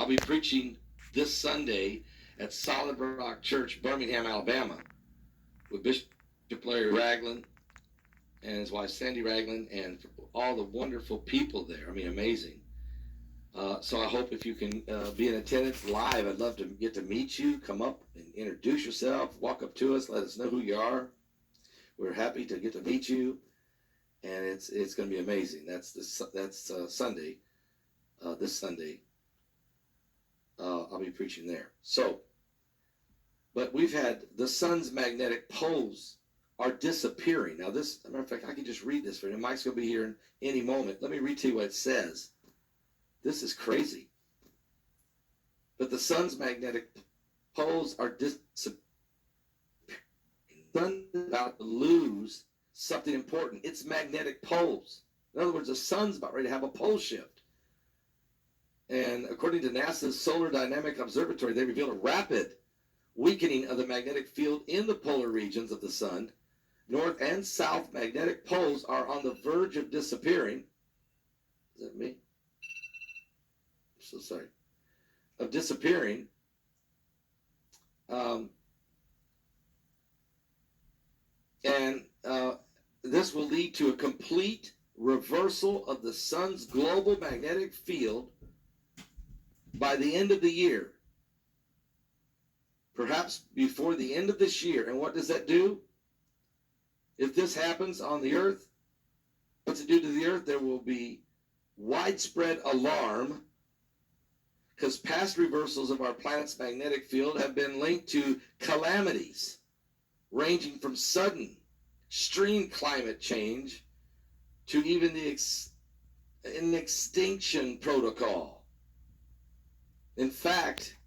be preaching this Sunday at Solid Rock Church, Birmingham, Alabama, with Bishop Larry Ragland and his wife Sandy Ragland and all the wonderful people there. I mean, amazing. So I hope if you can be in attendance live, I'd love to get to meet you. Come up and introduce yourself. Walk up to us. Let us know who you are. We're happy to get to meet you, and it's going to be amazing. That's Sunday. This Sunday, I'll be preaching there. So, but we've had the sun's magnetic poles are disappearing. Now, this, as a matter of fact, I can just read this for you. Mike's going to be here in any moment. Let me read to you what it says. This is crazy. But the sun's magnetic poles are disappearing. The sun is about to lose something important. Its magnetic poles. In other words, the sun's about ready to have a pole shift. And according to NASA's Solar Dynamic Observatory, they revealed a rapid weakening of the magnetic field in the polar regions of the sun. North and south magnetic poles are on the verge of disappearing. Is that me? So sorry, of disappearing. This will lead to a complete reversal of the sun's global magnetic field by the end of the year, perhaps before the end of this year. And what does that do? If this happens on the earth, what's it do to the earth? There will be widespread alarm, because past reversals of our planet's magnetic field have been linked to calamities ranging from sudden extreme climate change to even an extinction protocol. In fact,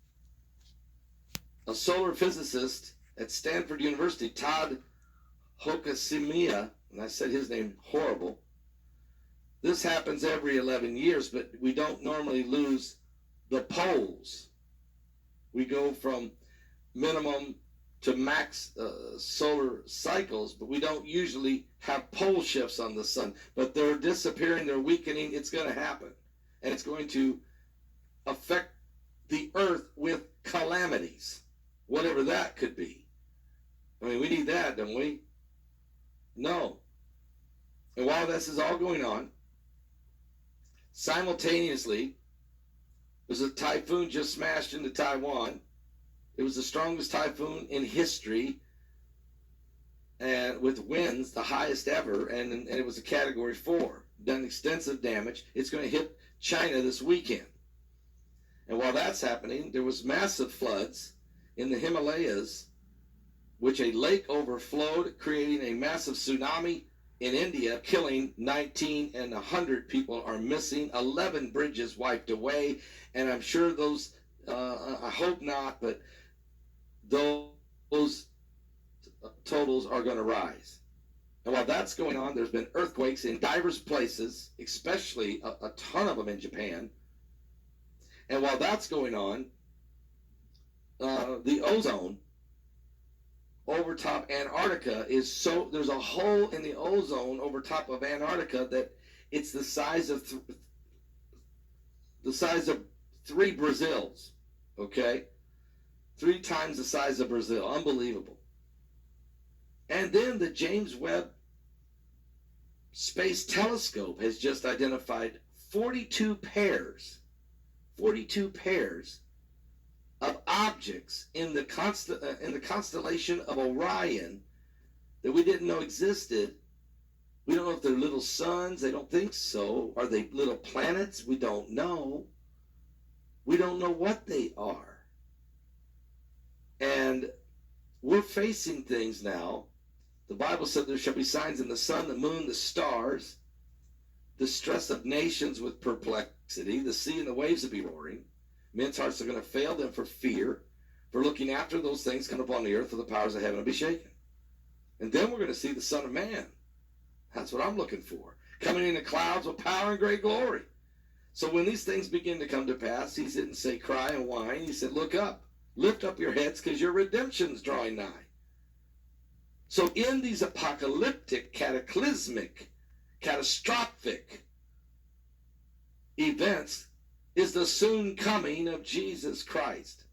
a solar physicist at Stanford University, Todd Hokusimiya, and I said his name horrible, this happens every 11 years, but we don't normally lose the poles. We go from minimum to max solar cycles, but we don't usually have pole shifts on the sun. But they're disappearing, they're weakening, it's going to happen. And it's going to affect the earth with calamities, whatever that could be. I mean, we need that, don't we? No. And while this is all going on, simultaneously, there's a typhoon just smashed into Taiwan. It was the strongest typhoon in history, and with winds the highest ever, and it was a Category 4. Done extensive damage. It's going to hit China this weekend. And while that's happening, there was massive floods in the Himalayas, which a lake overflowed, creating a massive tsunami in India, killing 19 and 100 people are missing, 11 bridges wiped away, and I'm sure those, I hope not, but those totals are going to rise. And while that's going on, there's been earthquakes in diverse places, especially a ton of them in Japan. And while that's going on, the ozone over top Antarctica there's a hole in the ozone over top of Antarctica that it's the size of 3 Brazils, okay? 3 times the size of Brazil. Unbelievable. And then the James Webb Space Telescope has just identified 42 pairs of objects in the constellation of Orion that we didn't know existed. We don't know if they're little suns. They don't think so. Are they little planets? We don't know. We don't know what they are. And we're facing things now. The Bible said there shall be signs in the sun, the moon, the stars, the stress of nations with perplexity, the sea and the waves will be roaring. Men's hearts are going to fail them for fear, for looking after those things come upon the earth, for the powers of heaven will be shaken. And then we're going to see the Son of Man. That's what I'm looking for. Coming in the clouds with power and great glory. So when these things begin to come to pass, he didn't say cry and whine. He said, look up, lift up your heads, because your redemption's drawing nigh. So in these apocalyptic, cataclysmic, catastrophic events, is the soon coming of Jesus Christ.